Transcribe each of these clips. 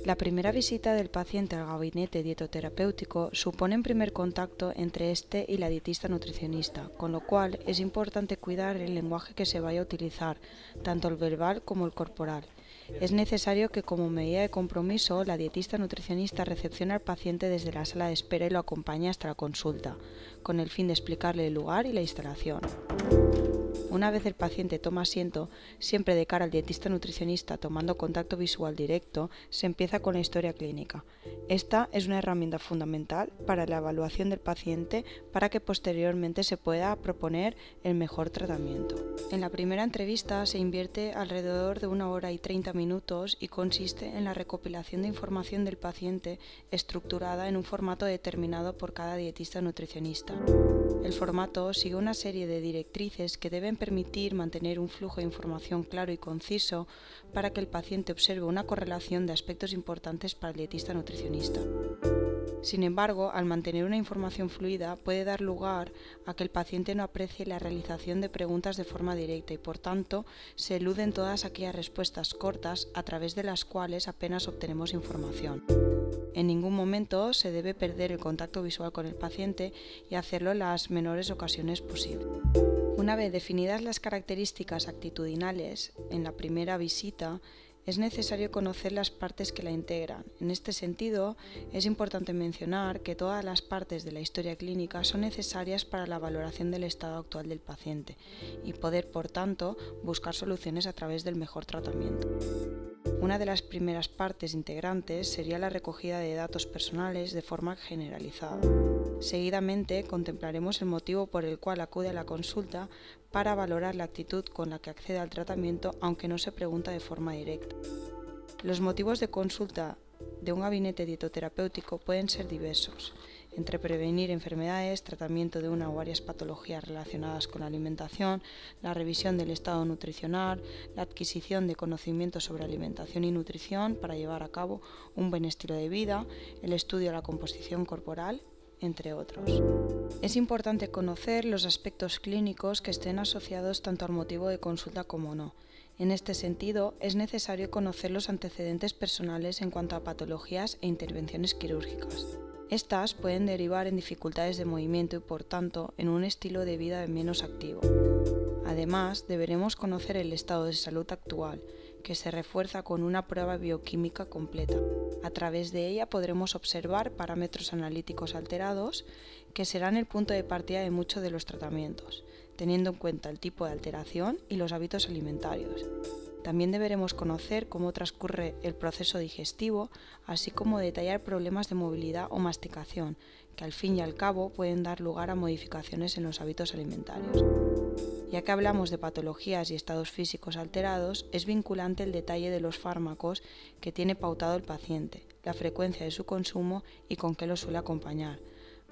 La primera visita del paciente al gabinete dietoterapéutico supone un primer contacto entre este y la dietista nutricionista, con lo cual es importante cuidar el lenguaje que se vaya a utilizar, tanto el verbal como el corporal. Es necesario que, como medida de compromiso, la dietista nutricionista recepcione al paciente desde la sala de espera y lo acompañe hasta la consulta, con el fin de explicarle el lugar y la instalación. Una vez el paciente toma asiento, siempre de cara al dietista nutricionista tomando contacto visual directo, se empieza con la historia clínica. Esta es una herramienta fundamental para la evaluación del paciente para que posteriormente se pueda proponer el mejor tratamiento. En la primera entrevista se invierte alrededor de 1 hora y 30 minutos y consiste en la recopilación de información del paciente estructurada en un formato determinado por cada dietista nutricionista. El formato sigue una serie de directrices que deben permitir mantener un flujo de información claro y conciso para que el paciente observe una correlación de aspectos importantes para el dietista nutricionista. Sin embargo, al mantener una información fluida puede dar lugar a que el paciente no aprecie la realización de preguntas de forma directa y, por tanto, se eluden todas aquellas respuestas cortas a través de las cuales apenas obtenemos información. En ningún momento se debe perder el contacto visual con el paciente y hacerlo en las menores ocasiones posibles. Una vez definidas las características actitudinales en la primera visita, es necesario conocer las partes que la integran. En este sentido, es importante mencionar que todas las partes de la historia clínica son necesarias para la valoración del estado actual del paciente y poder, por tanto, buscar soluciones a través del mejor tratamiento. Una de las primeras partes integrantes sería la recogida de datos personales de forma generalizada. Seguidamente contemplaremos el motivo por el cual acude a la consulta para valorar la actitud con la que accede al tratamiento, aunque no se pregunta de forma directa. Los motivos de consulta de un gabinete dietoterapéutico pueden ser diversos, entre prevenir enfermedades, tratamiento de una o varias patologías relacionadas con la alimentación, la revisión del estado nutricional, la adquisición de conocimientos sobre alimentación y nutrición para llevar a cabo un buen estilo de vida, el estudio de la composición corporal, entre otros. Es importante conocer los aspectos clínicos que estén asociados tanto al motivo de consulta como no. En este sentido, es necesario conocer los antecedentes personales en cuanto a patologías e intervenciones quirúrgicas. Estas pueden derivar en dificultades de movimiento y, por tanto, en un estilo de vida menos activo. Además, deberemos conocer el estado de salud actual, que se refuerza con una prueba bioquímica completa. A través de ella podremos observar parámetros analíticos alterados, que serán el punto de partida de muchos de los tratamientos, teniendo en cuenta el tipo de alteración y los hábitos alimentarios. También deberemos conocer cómo transcurre el proceso digestivo, así como detallar problemas de movilidad o masticación, que al fin y al cabo pueden dar lugar a modificaciones en los hábitos alimentarios. Ya que hablamos de patologías y estados físicos alterados, es vinculante el detalle de los fármacos que tiene pautado el paciente, la frecuencia de su consumo y con qué lo suele acompañar.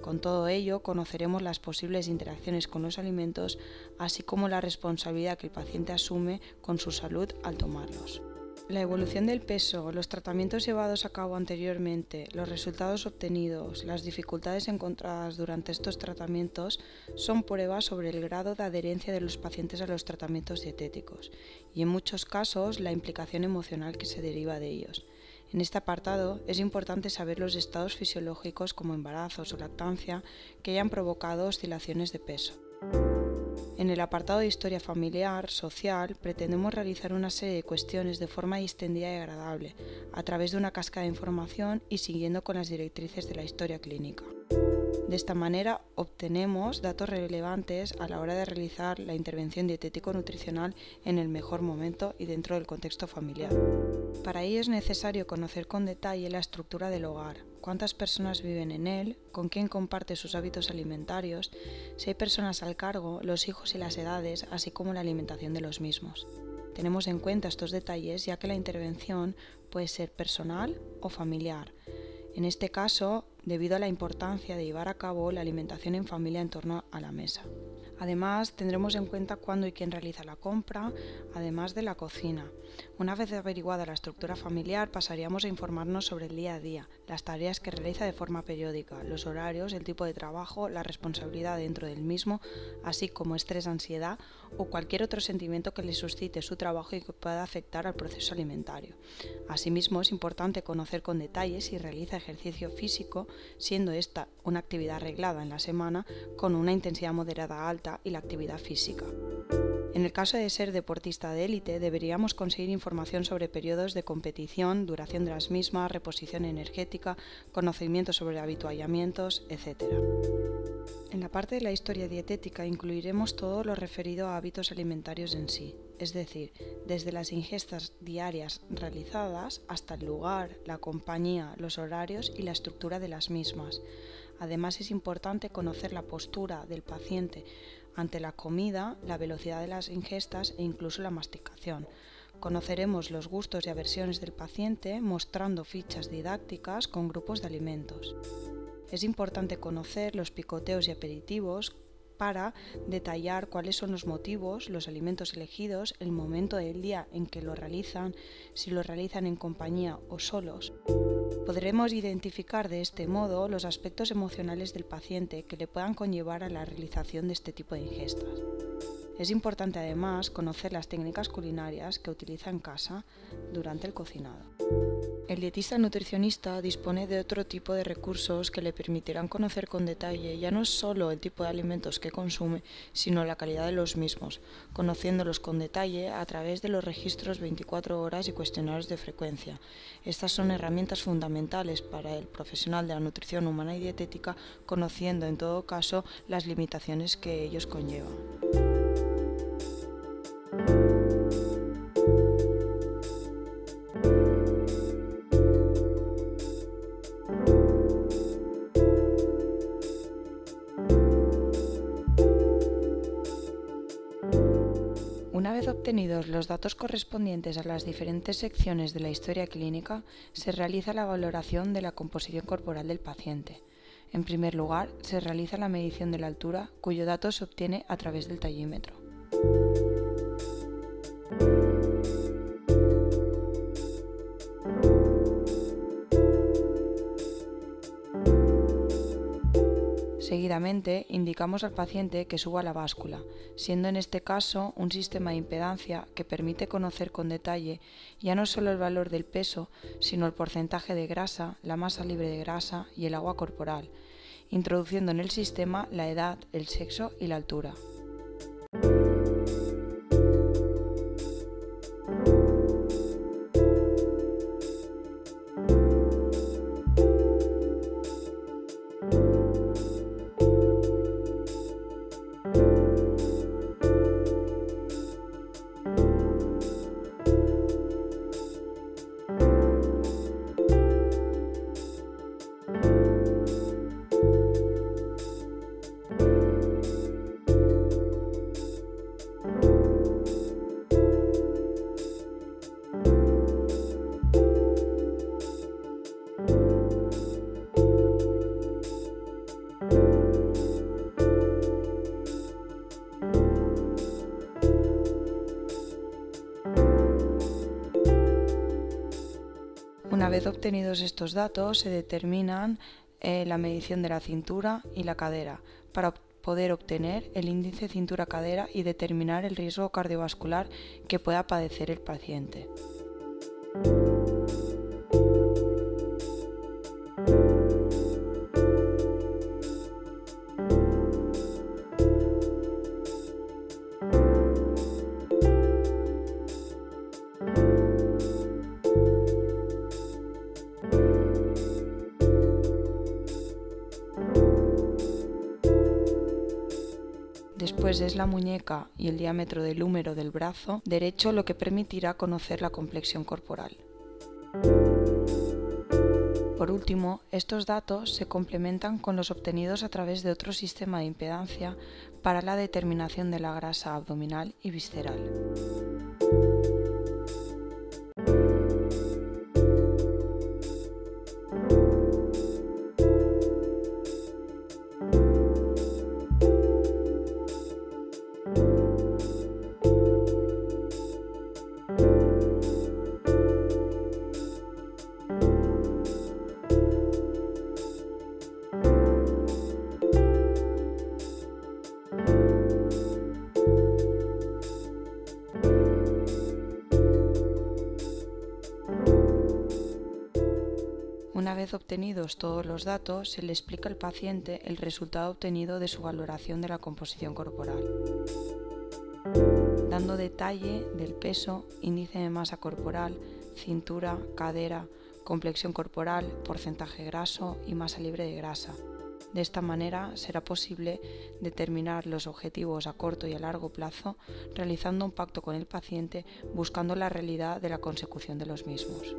Con todo ello, conoceremos las posibles interacciones con los alimentos, así como la responsabilidad que el paciente asume con su salud al tomarlos. La evolución del peso, los tratamientos llevados a cabo anteriormente, los resultados obtenidos, las dificultades encontradas durante estos tratamientos son pruebas sobre el grado de adherencia de los pacientes a los tratamientos dietéticos y, en muchos casos, la implicación emocional que se deriva de ellos. En este apartado es importante saber los estados fisiológicos como embarazos o lactancia que hayan provocado oscilaciones de peso. En el apartado de historia familiar, social, pretendemos realizar una serie de cuestiones de forma distendida y agradable, a través de una cascada de información y siguiendo con las directrices de la historia clínica. De esta manera obtenemos datos relevantes a la hora de realizar la intervención dietético-nutricional en el mejor momento y dentro del contexto familiar. Para ello es necesario conocer con detalle la estructura del hogar, cuántas personas viven en él, con quién comparte sus hábitos alimentarios, si hay personas al cargo, los hijos y las edades, así como la alimentación de los mismos. Tenemos en cuenta estos detalles ya que la intervención puede ser personal o familiar. En este caso, debido a la importancia de llevar a cabo la alimentación en familia en torno a la mesa. Además, tendremos en cuenta cuándo y quién realiza la compra, además de la cocina. Una vez averiguada la estructura familiar, pasaríamos a informarnos sobre el día a día, las tareas que realiza de forma periódica, los horarios, el tipo de trabajo, la responsabilidad dentro del mismo, así como estrés, ansiedad o cualquier otro sentimiento que le suscite su trabajo y que pueda afectar al proceso alimentario. Asimismo, es importante conocer con detalle si realiza ejercicio físico, siendo esta una actividad reglada en la semana con una intensidad moderada a alta y la actividad física. En el caso de ser deportista de élite, deberíamos conseguir información sobre periodos de competición, duración de las mismas, reposición energética, conocimiento sobre habituallamientos, etc. En la parte de la historia dietética incluiremos todo lo referido a hábitos alimentarios en sí, es decir, desde las ingestas diarias realizadas hasta el lugar, la compañía, los horarios y la estructura de las mismas. Además, es importante conocer la postura del paciente ante la comida, la velocidad de las ingestas e incluso la masticación. Conoceremos los gustos y aversiones del paciente mostrando fichas didácticas con grupos de alimentos. Es importante conocer los picoteos y aperitivos para detallar cuáles son los motivos, los alimentos elegidos, el momento del día en que lo realizan, si lo realizan en compañía o solos. Podremos identificar de este modo los aspectos emocionales del paciente que le puedan conllevar a la realización de este tipo de ingestas. Es importante además conocer las técnicas culinarias que utiliza en casa durante el cocinado. El dietista nutricionista dispone de otro tipo de recursos que le permitirán conocer con detalle ya no solo el tipo de alimentos que consume, sino la calidad de los mismos, conociéndolos con detalle a través de los registros 24 horas y cuestionarios de frecuencia. Estas son herramientas fundamentales para el profesional de la nutrición humana y dietética, conociendo en todo caso las limitaciones que ellos conllevan. Una vez obtenidos los datos correspondientes a las diferentes secciones de la historia clínica, se realiza la valoración de la composición corporal del paciente. En primer lugar, se realiza la medición de la altura, cuyo dato se obtiene a través del tallímetro. Seguidamente, indicamos al paciente que suba la báscula, siendo en este caso un sistema de impedancia que permite conocer con detalle ya no solo el valor del peso, sino el porcentaje de grasa, la masa libre de grasa y el agua corporal, introduciendo en el sistema la edad, el sexo y la altura. Una vez obtenidos estos datos, se determinan la medición de la cintura y la cadera para poder obtener el índice cintura-cadera y determinar el riesgo cardiovascular que pueda padecer el paciente. Después es la muñeca y el diámetro del húmero del brazo derecho lo que permitirá conocer la complexión corporal. Por último, estos datos se complementan con los obtenidos a través de otro sistema de impedancia para la determinación de la grasa abdominal y visceral. vez obtenidos todos los datos, se le explica al paciente el resultado obtenido de su valoración de la composición corporal, dando detalle del peso, índice de masa corporal, cintura, cadera, complexión corporal, porcentaje graso y masa libre de grasa. De esta manera será posible determinar los objetivos a corto y a largo plazo, realizando un pacto con el paciente buscando la realidad de la consecución de los mismos.